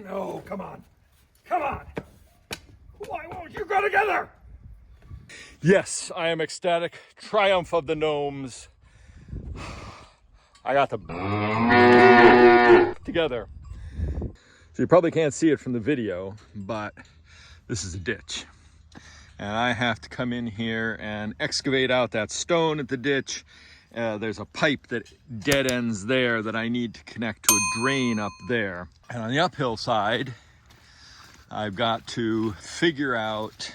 No, come on. Come on. Why won't you go together? Yes, I am ecstatic. Triumph of the gnomes. I got them together. So you probably can't see it from the video, but this is a ditch. And I have to come in here and excavate out that stone at the ditch. There's a pipe that dead ends there that I need to connect to a drain up there. And on the uphill side, I've got to figure out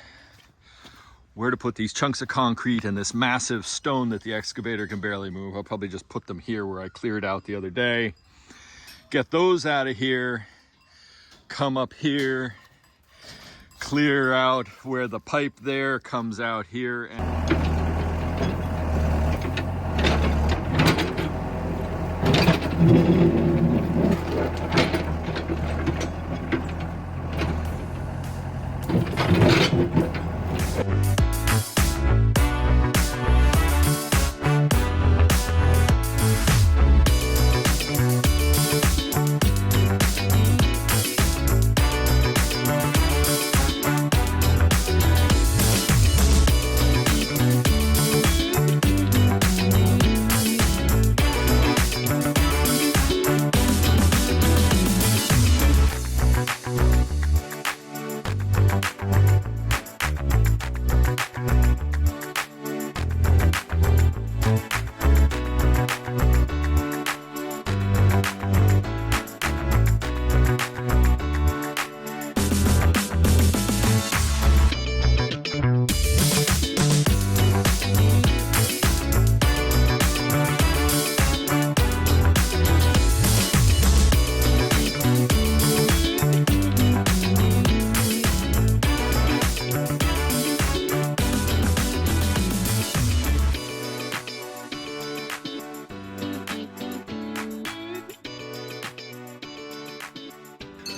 where to put these chunks of concrete and this massive stone that the excavator can barely move. I'll probably just put them here where I cleared out the other day. Get those out of here, come up here, clear out where the pipe there comes out here.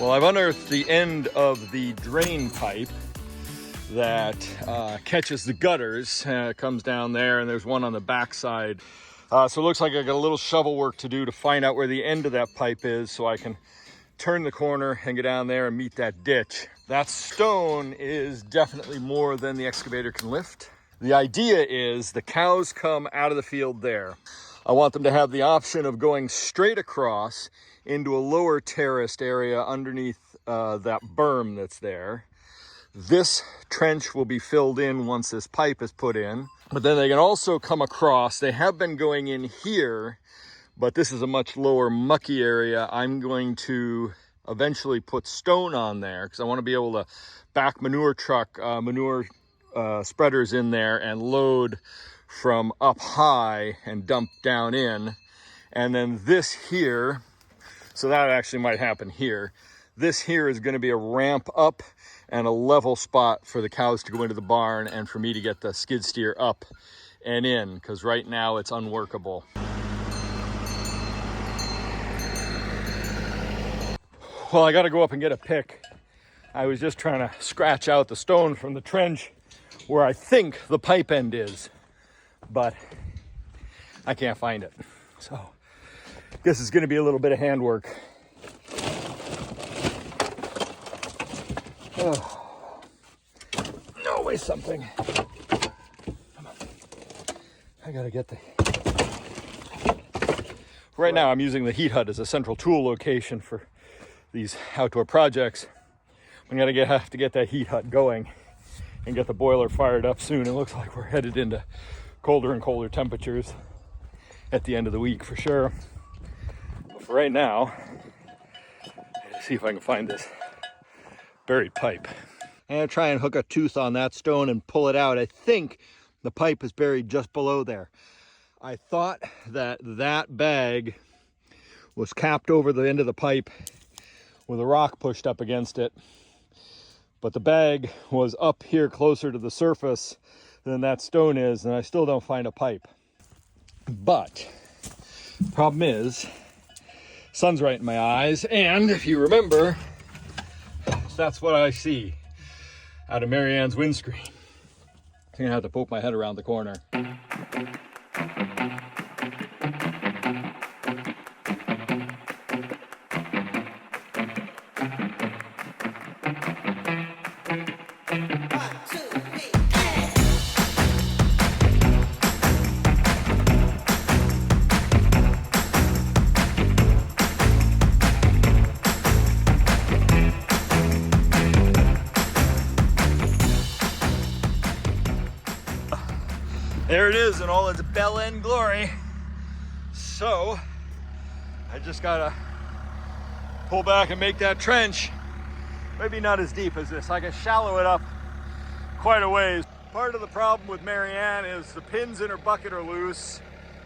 Well, I've unearthed the end of the drain pipe that catches the gutters. It comes down there, and there's one on the backside. So it looks like I got a little shovel work to do to find out where the end of that pipe is so I can turn the corner and get down there and meet that ditch. That stone is definitely more than the excavator can lift. The idea is the cows come out of the field there. I want them to have the option of going straight across into a lower terraced area underneath that berm that's there. This trench will be filled in once this pipe is put in, but then they can also come across. They have been going in here, but this is a much lower mucky area. I'm going to eventually put stone on there because I want to be able to back manure truck, spreaders in there and load from up high and dump down in. And then this here, so that actually might happen here. This here is going to be a ramp up and a level spot for the cows to go into the barn and for me to get the skid steer up and in, because right now it's unworkable. Well, I got to go up and get a pick. I was just trying to scratch out the stone from the trench where I think the pipe end is, but I can't find it. So I guess it's going to be a little bit of handwork. Oh, no way something. Come on. I gotta get the... Right now I'm using the heat hut as a central tool location for these outdoor projects. I'm gonna have to get that heat hut going and get the boiler fired up soon. It looks like we're headed into colder and colder temperatures at the end of the week for sure. But for right now, let's see if I can find this buried pipe. I'm gonna try and hook a tooth on that stone and pull it out. I think the pipe is buried just below there. I thought that that bag was capped over the end of the pipe with a rock pushed up against it, but the bag was up here closer to the surface than that stone is, and I still don't find a pipe. But the problem is, sun's right in my eyes, and if you remember, that's what I see out of Marianne's windscreen. I'm gonna have to poke my head around the corner. There it is in all its bell end glory. So I just gotta pull back and make that trench. Maybe not as deep as this. I can shallow it up quite a ways. Part of the problem with Marianne is the pins in her bucket are loose.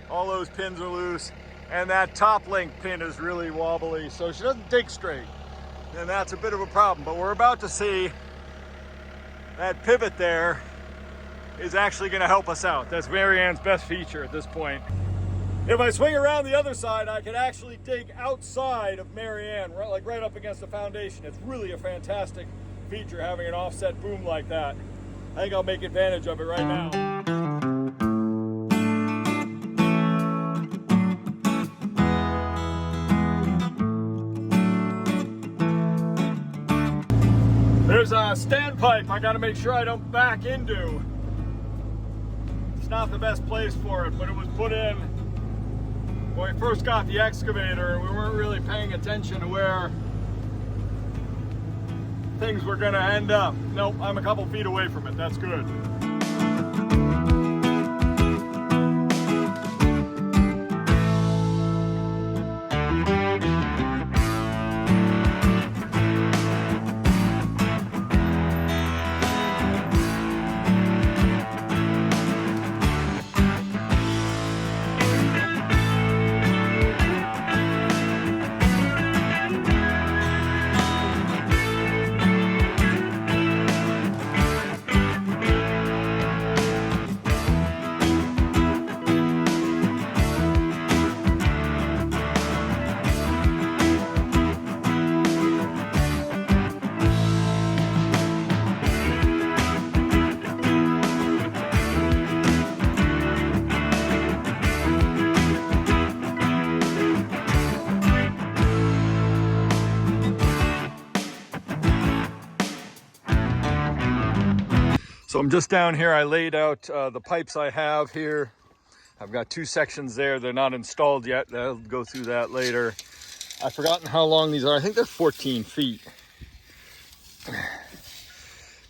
All those pins are loose. And that top link pin is really wobbly, so she doesn't dig straight. And that's a bit of a problem. But we're about to see that pivot there is actually going to help us out. That's Marianne's best feature at this point. If I swing around the other side, I can actually dig outside of Marianne, right up against the foundation. It's really a fantastic feature having an offset boom like that. I think I'll make advantage of it right now. There's a standpipe I got to make sure I don't back into. It's not the best place for it, but it was put in when we first got the excavator. We weren't really paying attention to where things were going to end up. Nope, I'm a couple feet away from it. That's good. So I'm just down here. I laid out the pipes I have here. I've got two sections there. They're not installed yet. I'll go through that later. I've forgotten how long these are. I think they're 14 feet.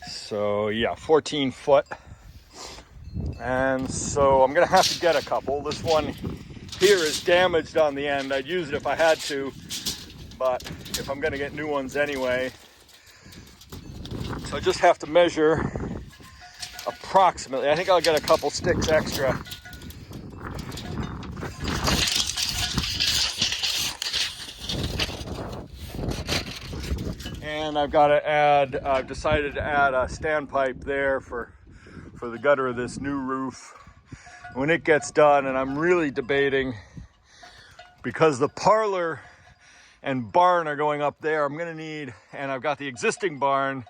So yeah, 14 foot. And so I'm gonna have to get a couple. This one here is damaged on the end. I'd use it if I had to, but if I'm gonna get new ones anyway. So I just have to measure approximately. I think I'll get a couple sticks extra. And I've got to add, I've decided to add a standpipe there for the gutter of this new roof when it gets done. And I'm really debating, because the parlor and barn are going up there, I'm going to need, and I've got the existing barn.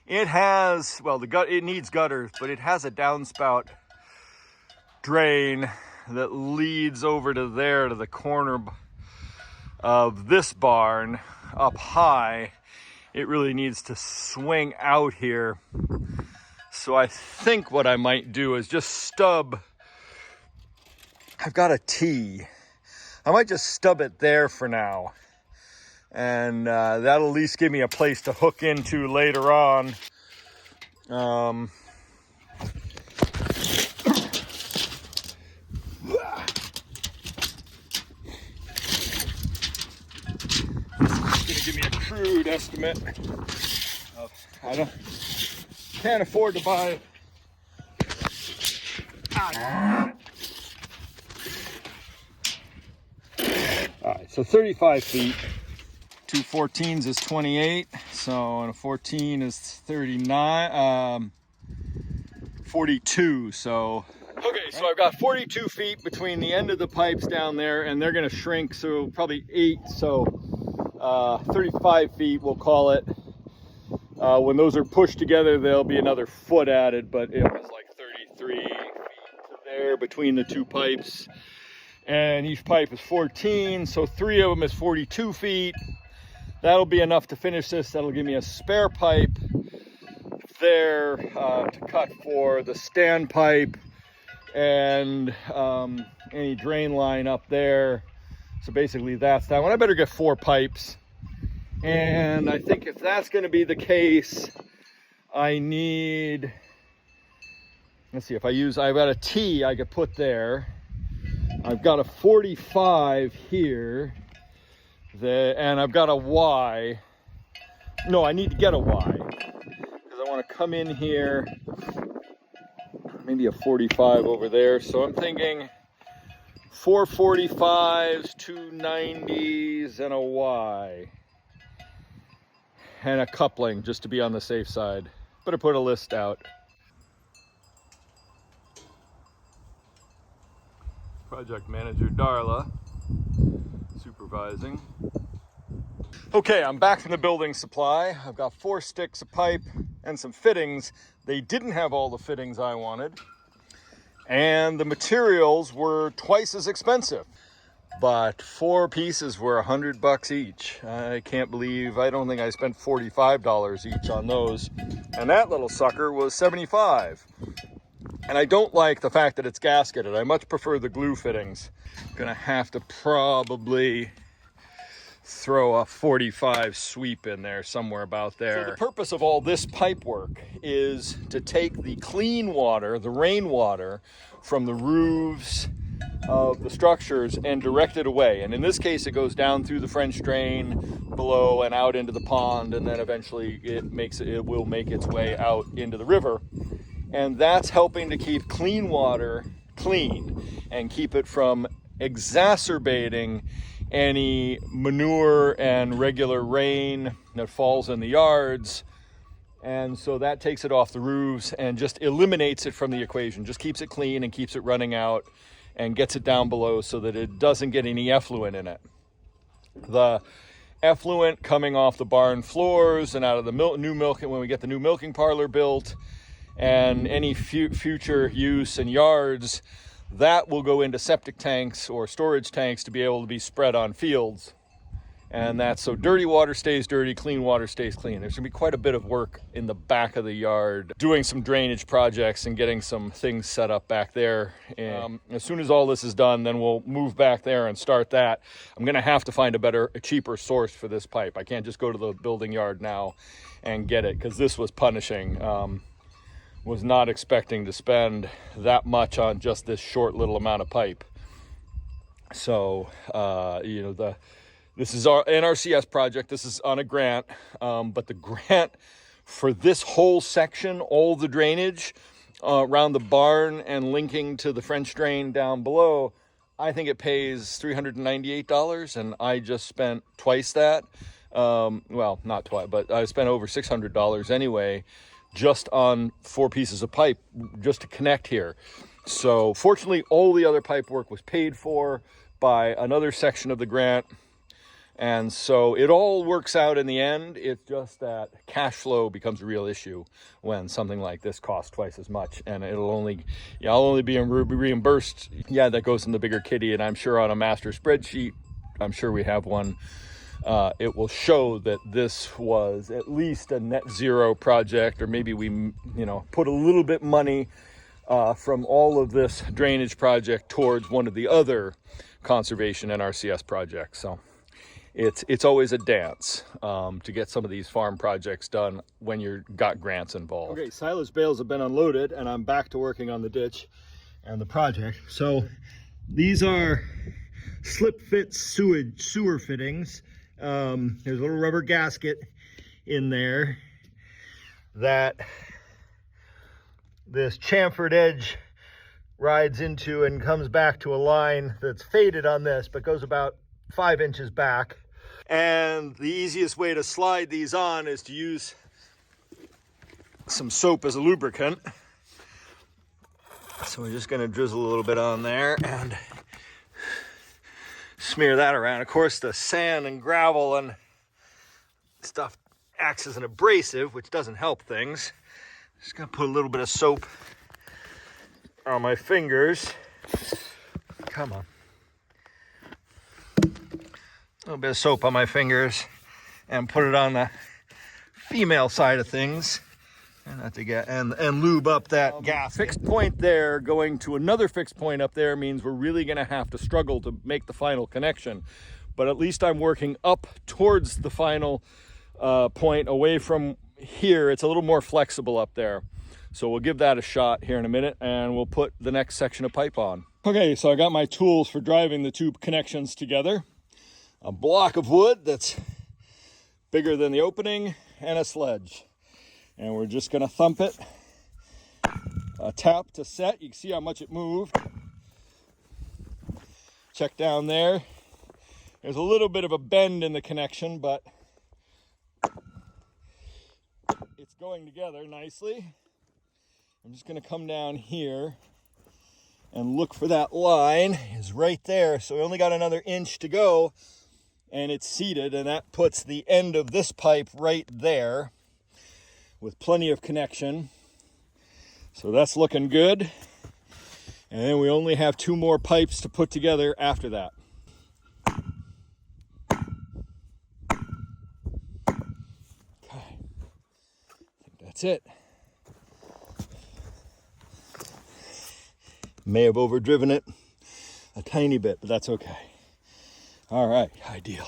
It has, well, it needs gutters, but it has a downspout drain that leads over to there, to the corner of this barn up high. It really needs to swing out here. So I think what I might do is just stub. I've got a T. I might just stub it there for now. And that'll at least give me a place to hook into later on. Just gonna give me a crude estimate. I can't afford to buy. All right, so 35 feet. Two 14s is 28, so and a 14 is 39, 42, so. Okay, so I've got 42 feet between the end of the pipes down there, and they're gonna shrink, so probably 8, so 35 feet, we'll call it. When those are pushed together, there'll be another foot added, but it was like 33 feet to there between the two pipes. And each pipe is 14, so 3 of them is 42 feet. that'll be enough to finish this. That'll give me a spare pipe there to cut for the standpipe and any drain line up there. So basically that's that one. I better get 4 pipes. And I think if that's going to be the case, I need, let's see, if I've got a T I could put there. I've got a 45 here, and I've got a Y. No, I need to get a Y, because I want to come in here, maybe a 45 over there. So I'm thinking 4 45s, 2 90s, and a Y. And a coupling, just to be on the safe side. Better put a list out. Project manager Darla, supervising. Okay, I'm back from the building supply. I've got 4 sticks of pipe and some fittings. They didn't have all the fittings I wanted, and the materials were twice as expensive. But 4 pieces were $100 each. I can't believe, I don't think I spent $45 each on those. And that little sucker was $75. And I don't like the fact that it's gasketed. I much prefer the glue fittings. Gonna have to probably throw a 45 sweep in there, somewhere about there. So the purpose of all this pipe work is to take the clean water, the rainwater, from the roofs of the structures and direct it away. And in this case, it goes down through the French drain below and out into the pond, and then eventually it will make its way out into the river. And that's helping to keep clean water clean and keep it from exacerbating any manure and regular rain that falls in the yards. And so that takes it off the roofs and just eliminates it from the equation, just keeps it clean and keeps it running out and gets it down below so that it doesn't get any effluent in it. The effluent coming off the barn floors and out of the new milking, when we get the new milking parlor built, and any future use in yards, that will go into septic tanks or storage tanks to be able to be spread on fields. And that's so dirty water stays dirty, clean water stays clean. There's gonna be quite a bit of work in the back of the yard, doing some drainage projects and getting some things set up back there. And as soon as all this is done, then we'll move back there and start that. I'm gonna have to find a cheaper source for this pipe. I can't just go to the building yard now and get it, because this was punishing. Was not expecting to spend that much on just this short little amount of pipe. So, this is our NRCS project. This is on a grant, but the grant for this whole section, all the drainage around the barn and linking to the French drain down below, I think it pays $398, and I just spent twice that. Well, not twice, but I spent over $600 anyway, just on 4 pieces of pipe just to connect here. So fortunately, all the other pipe work was paid for by another section of the grant. And so it all works out in the end. It's just that cash flow becomes a real issue when something like this costs twice as much, and I'll only be reimbursed. Yeah, that goes in the bigger kitty, and I'm sure on a master spreadsheet, I'm sure we have one. It will show that this was at least a net zero project, or maybe we, put a little bit money from all of this drainage project towards one of the other conservation NRCS projects. So it's always a dance to get some of these farm projects done when you've got grants involved. Okay, silage bales have been unloaded, and I'm back to working on the ditch and the project. So these are slip fit sewer fittings. There's a little rubber gasket in there that this chamfered edge rides into and comes back to a line that's faded on this, but goes about 5 inches back. And the easiest way to slide these on is to use some soap as a lubricant. So we're just going to drizzle a little bit on there and smear that around. Of course, the sand and gravel and stuff acts as an abrasive, which doesn't help things. Just gonna put a little bit of soap on my fingers. Come on. A little bit of soap on my fingers and put it on the female side of things. And not to get and lube up that gas. Fixed point there going to another fixed point up there means we're really going to have to struggle to make the final connection. But at least I'm working up towards the final point away from here. It's a little more flexible up there. So we'll give that a shot here in a minute and we'll put the next section of pipe on. Okay, so I got my tools for driving the two connections together. A block of wood that's bigger than the opening and a sledge. And we're just gonna thump it, a tap to set. You can see how much it moved. Check down there. There's a little bit of a bend in the connection, but it's going together nicely. I'm just gonna come down here and look for that line. It's right there, so we only got another inch to go, and it's seated, and that puts the end of this pipe right there, with plenty of connection. So that's looking good. And then we only have 2 more pipes to put together after that. Okay, I think that's it. May have overdriven it a tiny bit, but that's okay. All right, ideal.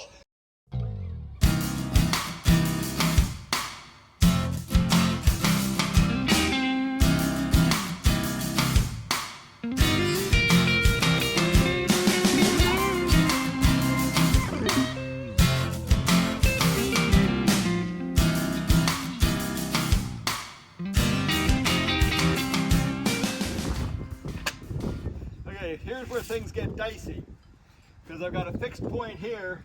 Here's where things get dicey, because I've got a fixed point here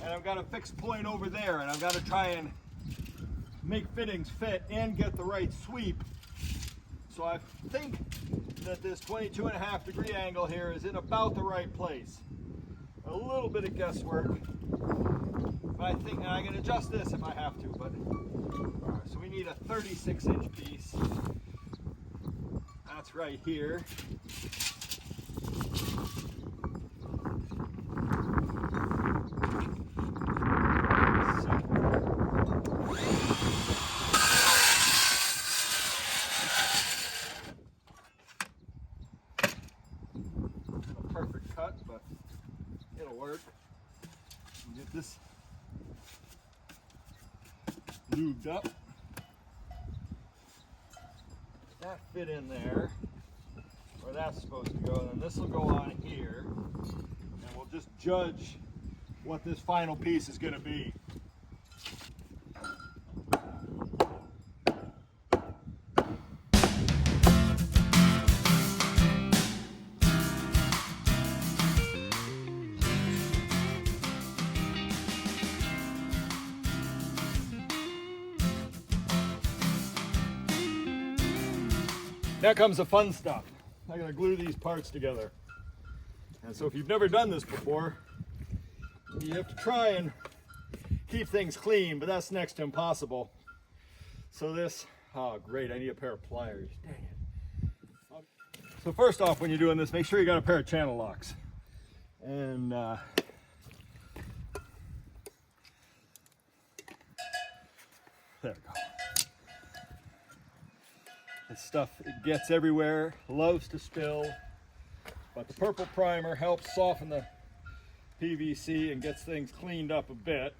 and I've got a fixed point over there, and I've got to try and make fittings fit and get the right sweep. So I think that this 22.5-degree angle here is in about the right place. A little bit of guesswork, but I think I can adjust this if I have to. But all right, so we need a 36-inch piece. That's right here. Perfect cut, but it'll work. Get this lubed up. That fit in there where that's supposed to go, and then this will go on here, and we'll just judge what this final piece is going to be. Now comes the fun stuff. I'm going to glue these parts together. And so if you've never done this before, you have to try and keep things clean, but that's next to impossible. So this, oh great, I need a pair of pliers. Dang it. So first off, when you're doing this, make sure you got a pair of channel locks. And there we go. This stuff, it gets everywhere, loves to spill, but the purple primer helps soften the PVC and gets things cleaned up a bit.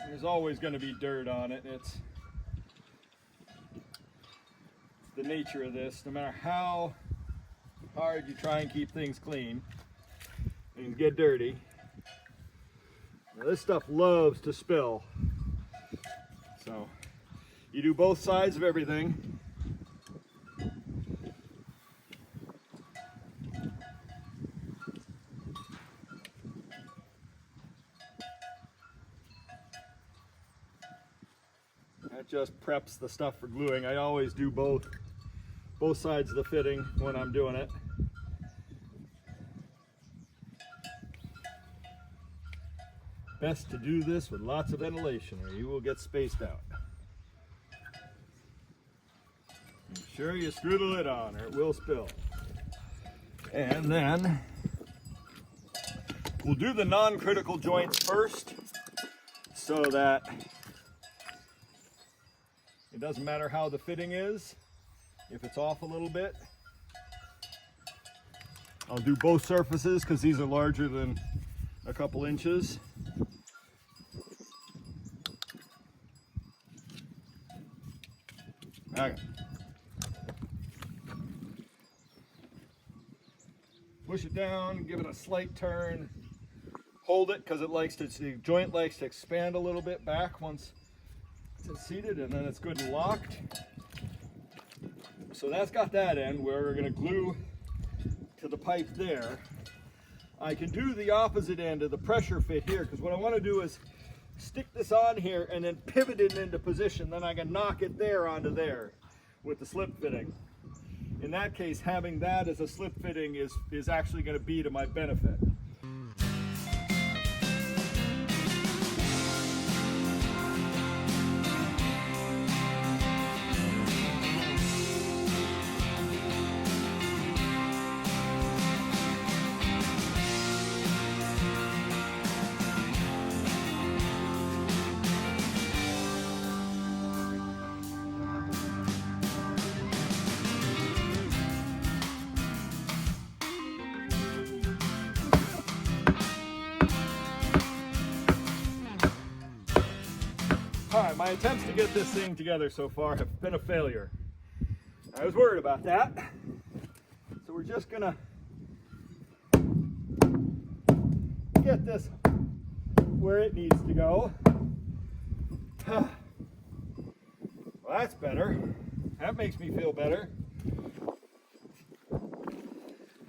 There's always going to be dirt on it. It's the nature of this. No matter how hard you try and keep things clean, things get dirty. Now, this stuff loves to spill. So you do both sides of everything. That just preps the stuff for gluing. I always do both sides of the fitting when I'm doing it. Best to do this with lots of ventilation or you will get spaced out. Make sure you screw the lid on or it will spill. And then we'll do the non-critical joints first. so that it doesn't matter how the fitting is. If it's off a little bit, I'll do both surfaces because these are larger than a couple inches. Okay. Push it down, give it a slight turn, hold it because the joint likes to expand a little bit back once it's seated, and then it's good and locked. So that's got that end where we're going to glue to the pipe there. I can do the opposite end of the pressure fit here, because what I want to do is stick this on here and then pivot it into position. Then I can knock it there onto there with the slip fitting. In that case, having that as a slip fitting is actually going to be to my benefit. Alright, my attempts to get this thing together so far have been a failure. I was worried about that. So we're just gonna get this where it needs to go. Well, that's better. That makes me feel better.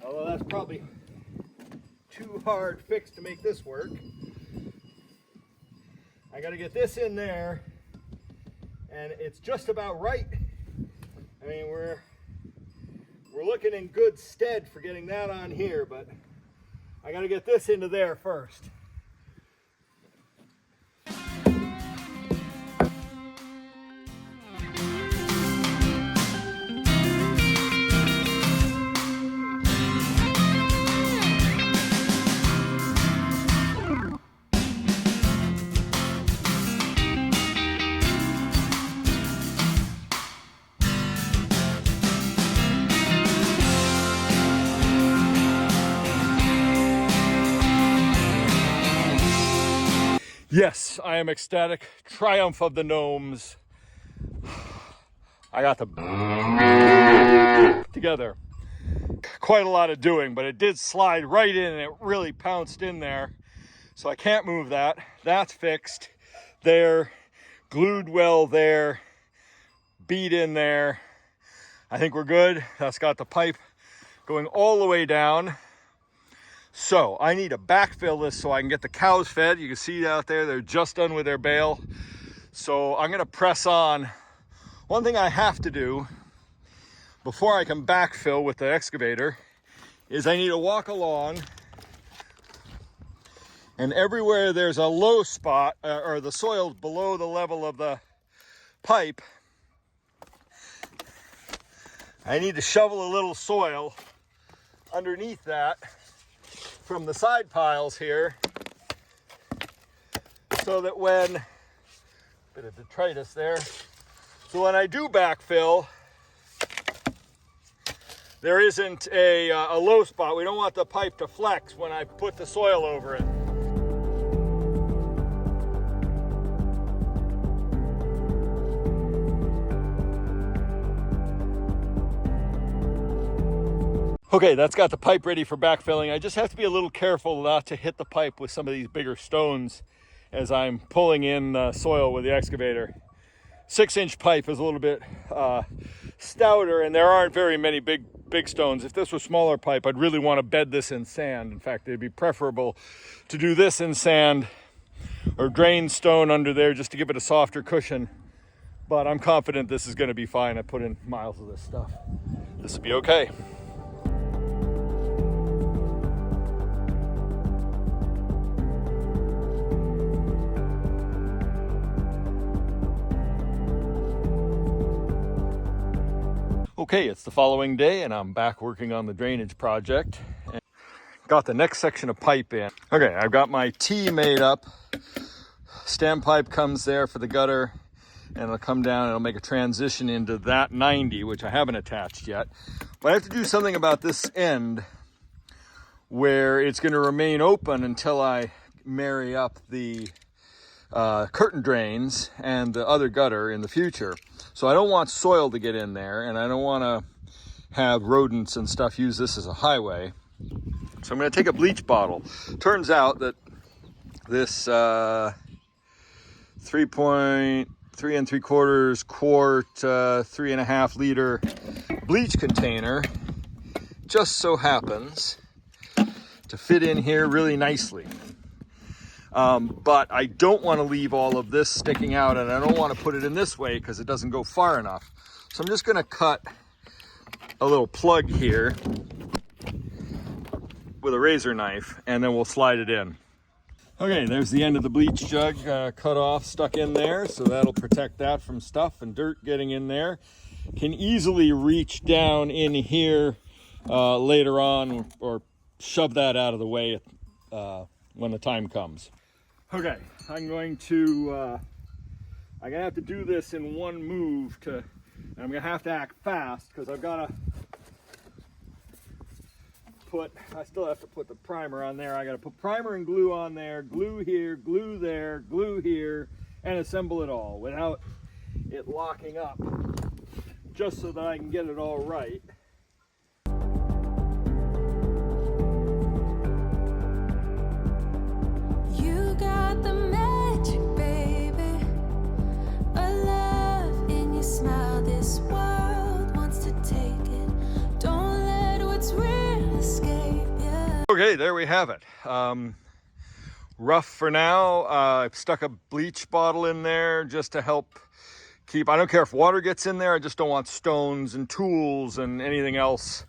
Although that's probably too hard fixed to make this work. I got to get this in there, and it's just about right. I mean, we're looking in good stead for getting that on here, but I got to get this into there first. Yes, I am ecstatic. Triumph of the gnomes. I got them together. Quite a lot of doing, but it did slide right in and it really pounced in there. So I can't move that. That's fixed. There, glued well there, bead in there. I think we're good. That's got the pipe going all the way down. So I need to backfill this so I can get the cows fed. You can see out there, they're just done with their bale. So I'm gonna press on. One thing I have to do before I can backfill with the excavator is I need to walk along, and everywhere there's a low spot or the soil's below the level of the pipe, I need to shovel a little soil underneath that from the side piles here, so that when, bit of detritus there, so when I do backfill, there isn't a low spot. We don't want the pipe to flex when I put the soil over it. Okay, that's got the pipe ready for backfilling. I just have to be a little careful not to hit the pipe with some of these bigger stones as I'm pulling in soil with the excavator. 6-inch pipe is a little bit stouter, and there aren't very many big stones. If this was smaller pipe, I'd really want to bed this in sand. In fact, it'd be preferable to do this in sand or drain stone under there just to give it a softer cushion. But I'm confident this is going to be fine. I put in miles of this stuff. This will be okay. Okay, it's the following day and I'm back working on the drainage project. And got the next section of pipe in. Okay, I've got my T made up standpipe comes there for the gutter, and it'll come down and it'll make a transition into that 90, which I haven't attached yet. But I have to do something about this end where it's going to remain open until I marry up the curtain drains and the other gutter in the future. So I don't want soil to get in there, and I don't want to have rodents and stuff use this as a highway. So I'm going to take a bleach bottle. Turns out that this 3.3 3¾ quart, 3.5 liter bleach container just so happens to fit in here really nicely. But I don't want to leave all of this sticking out, and I don't want to put it in this way because it doesn't go far enough. So I'm just going to cut a little plug here with a razor knife, and then we'll slide it in. Okay, there's the end of the bleach jug cut off, stuck in there, so that'll protect that from stuff and dirt getting in there. Can easily reach down in here later on, or shove that out of the way when the time comes. Okay, I'm gonna have to do this in one move and I'm gonna have to act fast because I've got to I still have to put the primer on there. I got to put primer and glue on there, glue here, glue there, glue here, and assemble it all without it locking up, just so that I can get it all right. You got the magic, baby, a love in your smile. This world wants to take it. Don't let what's real escape, yeah. Okay, there we have it. Rough for now. I've stuck a bleach bottle in there just to help keep, I don't care if water gets in there, I just don't want stones and tools and anything else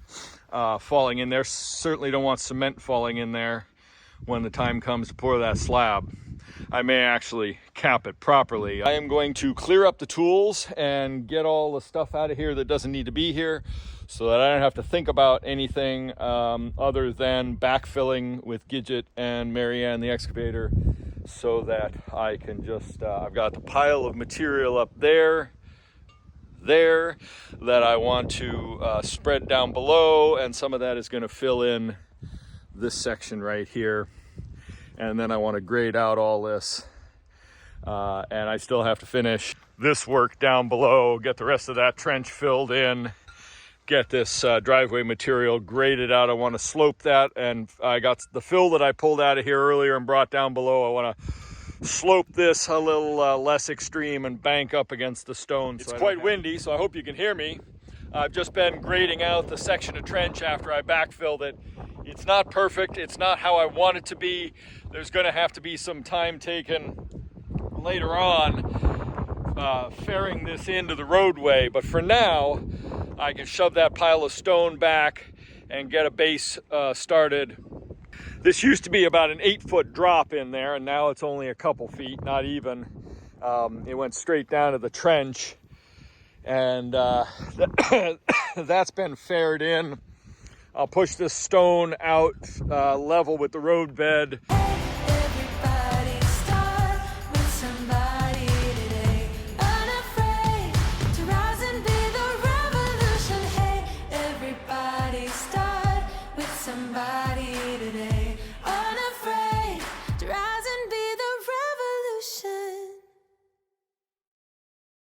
falling in there. Certainly don't want cement falling in there when the time comes to pour that slab. I may actually cap it properly. I am going to clear up the tools and get all the stuff out of here that doesn't need to be here, so that I don't have to think about anything other than backfilling with Gidget and Marianne the excavator, so that I can just, I've got the pile of material up there that I want to spread down below, and some of that is going to fill in this section right here. And then I want to grade out all this, and I still have to finish this work down below, get the rest of that trench filled in, get this driveway material graded out. I want to slope that, and I got the fill that I pulled out of here earlier and brought down below. I want to slope this a little less extreme and bank up against the stone. It's quite windy, so I hope you can hear me. I've just been grading out the section of trench after I backfilled it. It's not perfect. It's not how I want it to be. There's going to have to be some time taken later on ferrying this into the roadway. But for now, I can shove that pile of stone back and get a base started. This used to be about an 8-foot drop in there, and now it's only a couple feet, not even. It went straight down to the trench, and that's been ferried in. I'll push this stone out level with the road bed.